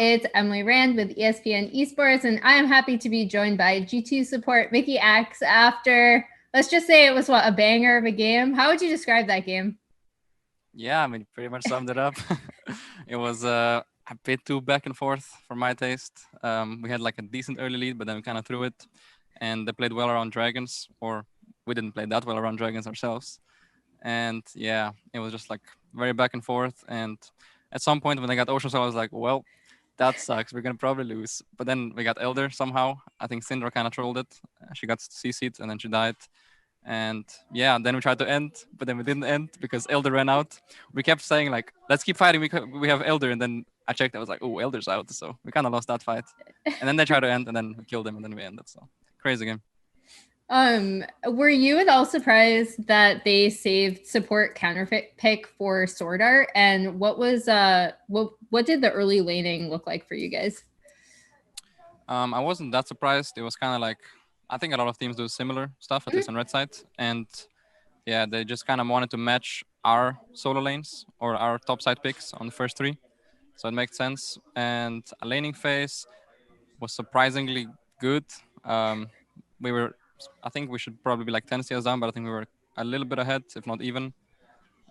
It's Emily Rand with ESPN Esports, and I am happy to be joined by G2 support Mikyx after, let's just say it was a banger of a game. How would you describe that game? Yeah, I mean, pretty much summed it up. It was a bit too back and forth for my taste. We had like a decent early lead, but then we kind of threw it, and they played well around dragons, or we didn't play that well around dragons ourselves. And yeah, it was just like very back and forth. And at some point when they got Ocean Soul, I was like, well, that sucks. We're gonna probably lose. But then we got Elder somehow. I think Syndra kind of trolled it. She got CC'd and then she died. And yeah, then we tried to end, but then we didn't end because Elder ran out. We kept saying like, let's keep fighting. We have Elder, and then I checked. I was like, oh, Elder's out. So we kind of lost that fight. And then they tried to end, and then we killed him, and then we ended. So crazy game. Were you at all surprised that they saved support counter pick for Sword Art? And what was what did the early laning look like for you guys? I wasn't that surprised. It was kind of like, I think a lot of teams do similar stuff, at least on red side. And yeah, they just kind of wanted to match our solo lanes or our top side picks on the first three. So it makes sense. And a laning phase was surprisingly good. We were, I think we should probably be like 10 CS down, but I think we were a little bit ahead, if not even.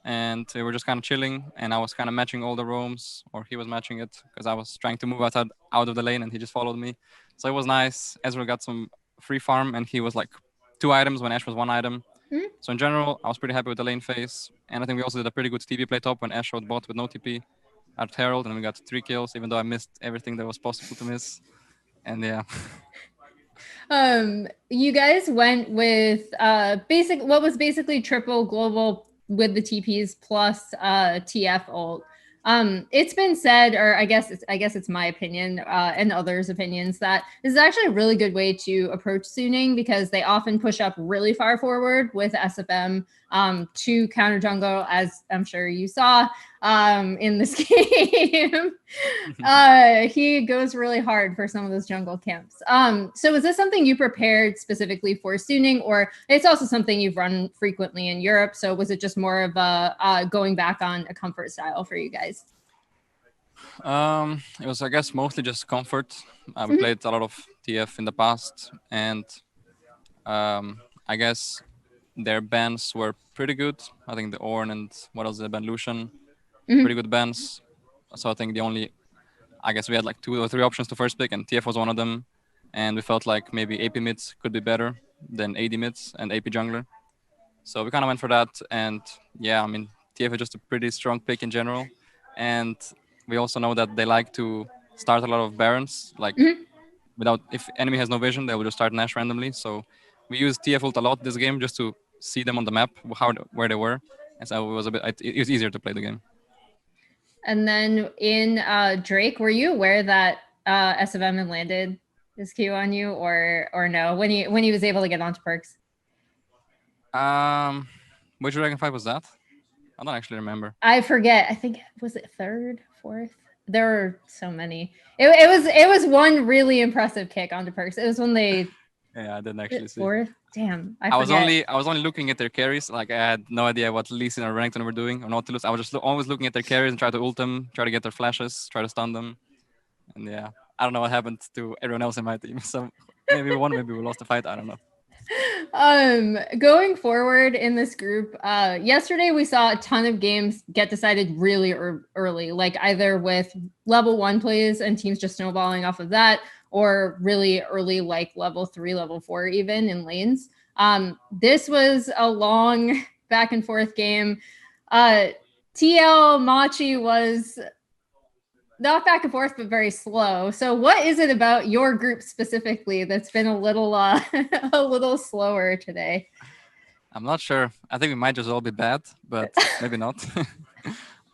And we were just kind of chilling, and I was kind of matching all the roams, or he was matching it, because I was trying to move out of the lane, and he just followed me. So it was nice. Ezreal got some free farm, and he was like 2 items when Ash was 1 item. Mm-hmm. So in general, I was pretty happy with the lane phase. And I think we also did a pretty good TP play top when Ash showed bot with no TP at Herald, and we got 3 kills, even though I missed everything that was possible to miss. And yeah. You guys went with what was basically triple global with the TPs plus TF ult. It's been said, or I guess it's my opinion and others' opinions, that this is actually a really good way to approach Suning, because they often push up really far forward with SFM to counter jungle, as I'm sure you saw in this game. He goes really hard for some of those jungle camps. So is this something you prepared specifically for Suning, or it's also something you've run frequently in Europe? So was it just more of a going back on a comfort style for you guys? It was, I guess, mostly just comfort. We played a lot of TF in the past, and I guess their bans were pretty good. I think the Ornn and what else, the ban Lucian, pretty good bans. So I think I guess we had like 2 or 3 options to first pick, and TF was one of them. And we felt like maybe AP mids could be better than AD mids and AP jungler. So we kind of went for that. And yeah, I mean, TF is just a pretty strong pick in general. And we also know that they like to start a lot of Barons. Like, if enemy has no vision, they will just start Nash randomly. So we used TF ult a lot this game just to see them on the map, where they were. And so it was easier to play the game. And then in Drake, were you aware that SFM had landed his Q on you, or no, when he was able to get onto perks? Which Dragon fight was that? I don't actually remember. I forget. I think, was it 3rd, 4th? There were so many. It was one really impressive kick onto perks. It was when they. Yeah, I didn't actually see. 4th? Damn, I was only looking at their carries. Like, I had no idea what Lee Sin or Renekton were doing or Nautilus. I was just always looking at their carries and try to ult them, try to get their flashes, try to stun them. And yeah, I don't know what happened to everyone else in my team. So maybe we won, maybe we lost the fight. I don't know. Going forward in this group, yesterday we saw a ton of games get decided really early, like either with level 1 plays and teams just snowballing off of that, or really early, like level 3, level 4 even in lanes. This was a long back and forth game. TL Machi was not back and forth, but very slow. So what is it about your group specifically that's been a little a little slower today? I'm not sure. I think we might just all be bad, but maybe not.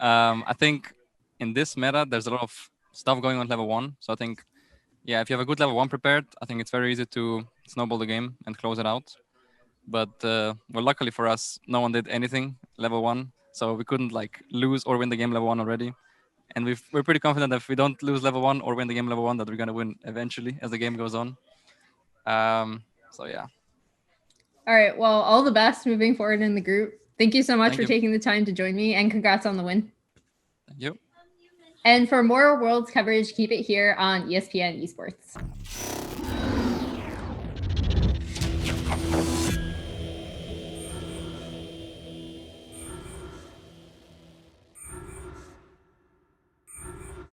I think in this meta, there's a lot of stuff going on level 1. So I think, yeah, if you have a good level 1 prepared, I think it's very easy to snowball the game and close it out. But well, luckily for us, no one did anything level 1. So we couldn't like lose or win the game level 1 already. And we're pretty confident that if we don't lose level 1 or win the game level 1, that we're going to win eventually as the game goes on. So yeah. All right. Well, all the best moving forward in the group. Thank you so much Thank for you. taking the time to join me, and congrats on the win. Thank you. And for more Worlds coverage, keep it here on ESPN Esports.